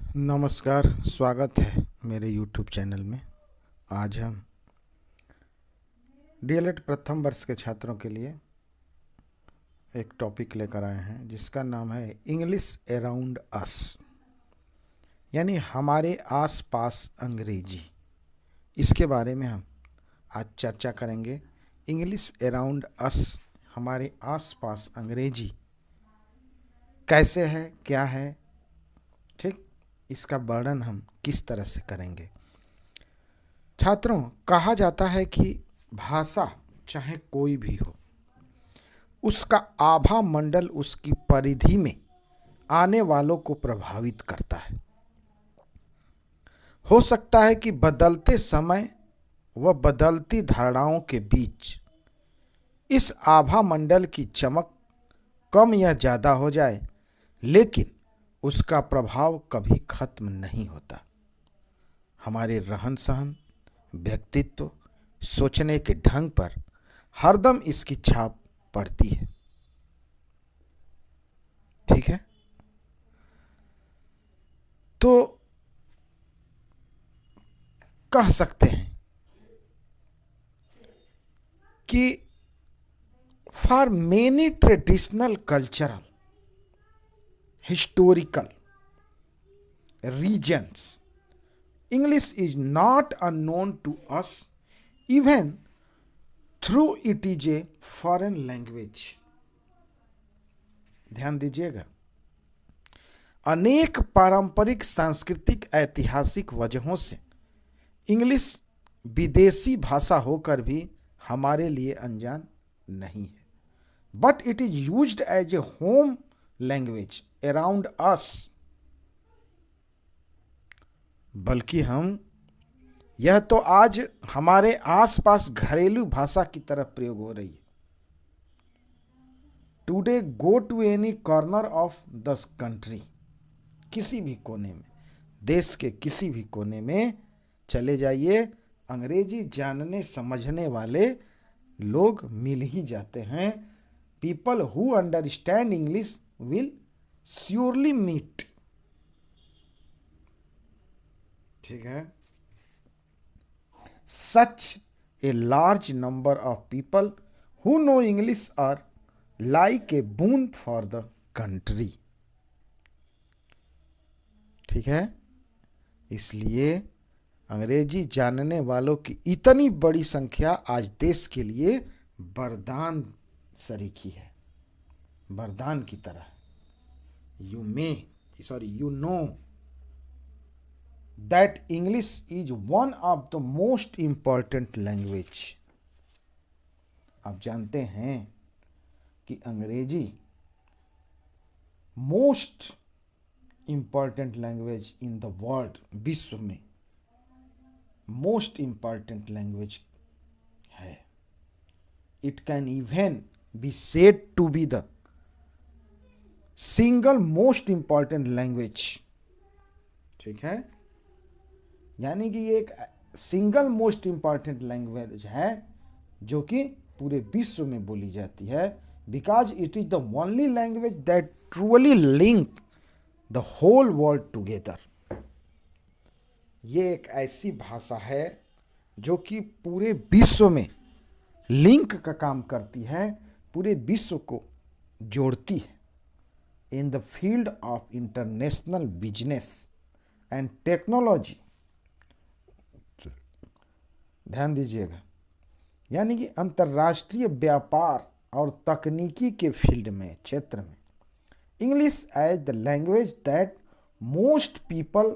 नमस्कार, स्वागत है मेरे YouTube चैनल में। आज हम डीएलएड प्रथम वर्ष के छात्रों के लिए एक टॉपिक लेकर आए हैं जिसका नाम है इंग्लिश अराउंड अस, यानी हमारे आसपास अंग्रेजी। इसके बारे में हम आज चर्चा करेंगे। इंग्लिश अराउंड अस, हमारे आसपास अंग्रेजी कैसे है, क्या है, ठीक, इसका वर्णन हम किस तरह से करेंगे। छात्रों, कहा जाता है कि भाषा चाहे कोई भी हो, उसका आभा मंडल उसकी परिधि में आने वालों को प्रभावित करता है। हो सकता है कि बदलते समय व बदलती धारणाओं के बीच इस आभा मंडल की चमक कम या ज़्यादा हो जाए, लेकिन उसका प्रभाव कभी खत्म नहीं होता। हमारे रहन सहन, व्यक्तित्व, सोचने के ढंग पर हरदम इसकी छाप पड़ती है। ठीक है, तो कह सकते हैं कि for many traditional, cultural, historical regions, English is not unknown to us even through it is a foreign language. ध्यान दीजिएगा, अनेक पारंपरिक, सांस्कृतिक, ऐतिहासिक वजहों से इंग्लिश विदेशी भाषा होकर भी हमारे लिए अनजान नहीं है। But it is used as a home language around us, बल्कि हम यह तो आज हमारे आसपास घरेलू भाषा की तरफ प्रयोग हो रही है। Today go to any corner of the country, किसी भी कोने में, देश के किसी भी कोने में चले जाइए, अंग्रेजी जानने समझने वाले लोग मिल ही जाते हैं। People who understand English will surely meet। ठीक है, such a large number of people who know English are like a boon for the country। ठीक है, इसलिए अंग्रेजी जानने वालों की इतनी बड़ी संख्या आज देश के लिए वरदान सरीखी है, वरदान की तरह। You know that English is one of the most important language। आप जानते हैं कि अंग्रेजी most important language in the world, विश्व में मोस्ट इंपॉर्टेंट लैंग्वेज है। It can even be said to be the single most important language. ठीक है, यानी कि ये एक सिंगल मोस्ट इंपॉर्टेंट लैंग्वेज है जो कि पूरे विश्व में बोली जाती है, because it is the only language that truly link the whole world together. ये एक ऐसी भाषा है जो कि पूरे विश्व में लिंक का काम करती है, पूरे विश्व को जोड़ती है। In the field of international business and technology, ध्यान दीजिएगा, यानी कि अंतर्राष्ट्रीय व्यापार और तकनीकी के फील्ड में, क्षेत्र में, English as the language that most people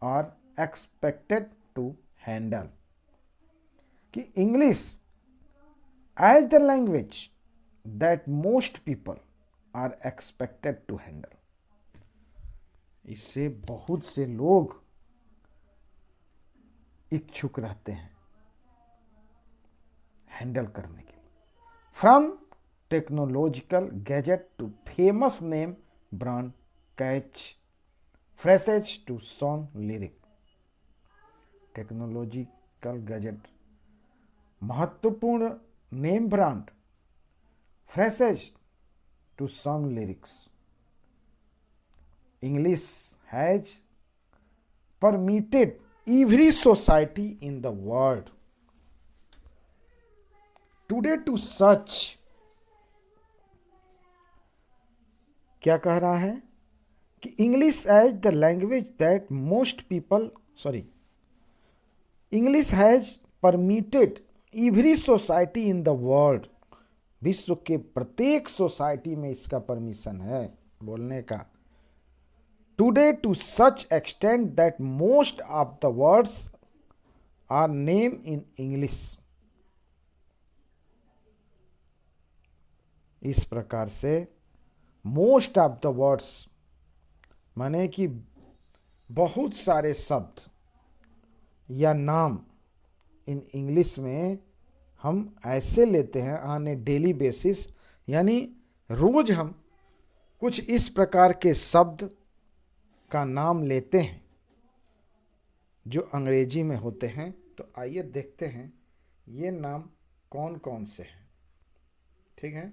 are expected to handle. कि English as the language that most people are expected to handle, इससे बहुत से लोग इच्छुक रहते हैं हैंडल करने के लिए। From technological gadget to famous name brand catch phrases to song lyric. Technological gadget, महत्वपूर्ण name brand, phrases to song lyrics. English has permeated every society in the world. Today to such, क्या कह रहा है कि English as the language that most people English has permitted every society in the world, विश्व के प्रत्येक society में इसका परमिशन है बोलने का। Today to such extent that most of the words are name in English. इस प्रकार से मोस्ट ऑफ द वर्ड्स माने कि बहुत सारे शब्द या नाम इन इंग्लिश में हम ऐसे लेते हैं ऑन ए डेली बेसिस, यानी रोज हम कुछ इस प्रकार के शब्द का नाम लेते हैं जो अंग्रेजी में होते हैं। तो आइए देखते हैं ये नाम कौन कौन से हैं। ठीक है,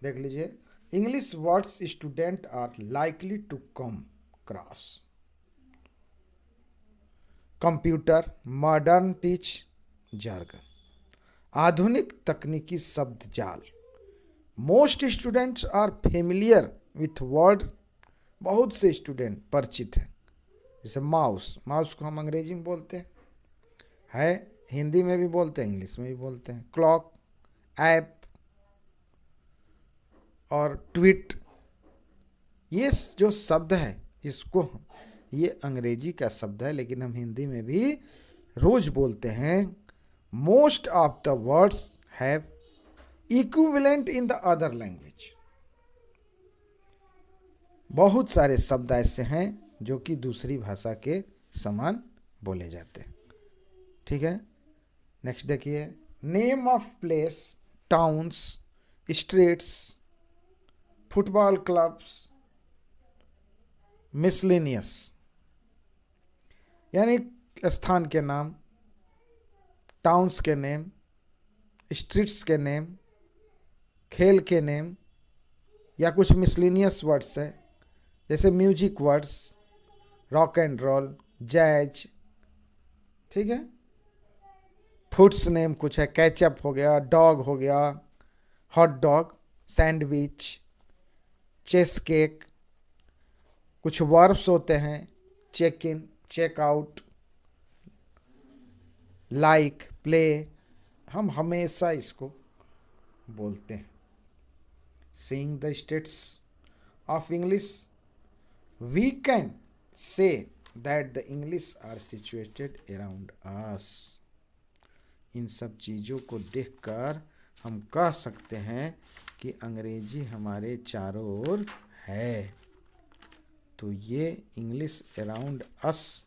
देख लीजिए। English words student are likely to come cross. Computer, modern tech jargon, आधुनिक तकनीकी शब्द जाल। Most students are familiar with word, बहुत से स्टूडेंट परिचित हैं। जैसे माउस, माउस को हम अंग्रेजी में बोलते हैं, हिंदी में भी बोलते हैं, इंग्लिश में भी बोलते हैं। क्लॉक, ऐप और ट्वीट, ये जो शब्द है इसको ये अंग्रेजी का शब्द है लेकिन हम हिंदी में भी रोज बोलते हैं। Most of the words have equivalent in the other language. बहुत सारे शब्द ऐसे हैं जो कि दूसरी भाषा के समान बोले जाते हैं। ठीक है, नेक्स्ट देखिए। Name of place, towns, streets, football clubs, miscellaneous, यानी स्थान के नाम, टाउन्स के नेम, स्ट्रीट्स के नेम, खेल के नेम, या कुछ मिसलेनियस वर्ड्स है जैसे music words, rock and roll, jazz. ठीक है, फूड्स नेम कुछ है, केचप हो गया, डॉग हो गया, hot dog, sandwich, cheesecake. कुछ वर्ब्स होते हैं, check in, check out, like, play. हम हमेशा इसको बोलते हैं। Seeing the states of English, we can say that the English are situated around us. इन सब चीज़ों को देखकर हम कह सकते हैं कि अंग्रेजी हमारे चारों ओर है। तो ये इंग्लिश अराउंड अस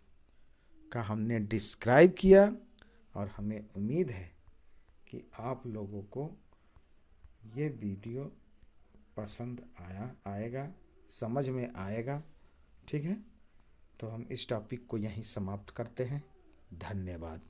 का हमने डिस्क्राइब किया और हमें उम्मीद है कि आप लोगों को ये वीडियो पसंद आएगा, समझ में आएगा। ठीक है, तो हम इस टॉपिक को यहीं समाप्त करते हैं। धन्यवाद।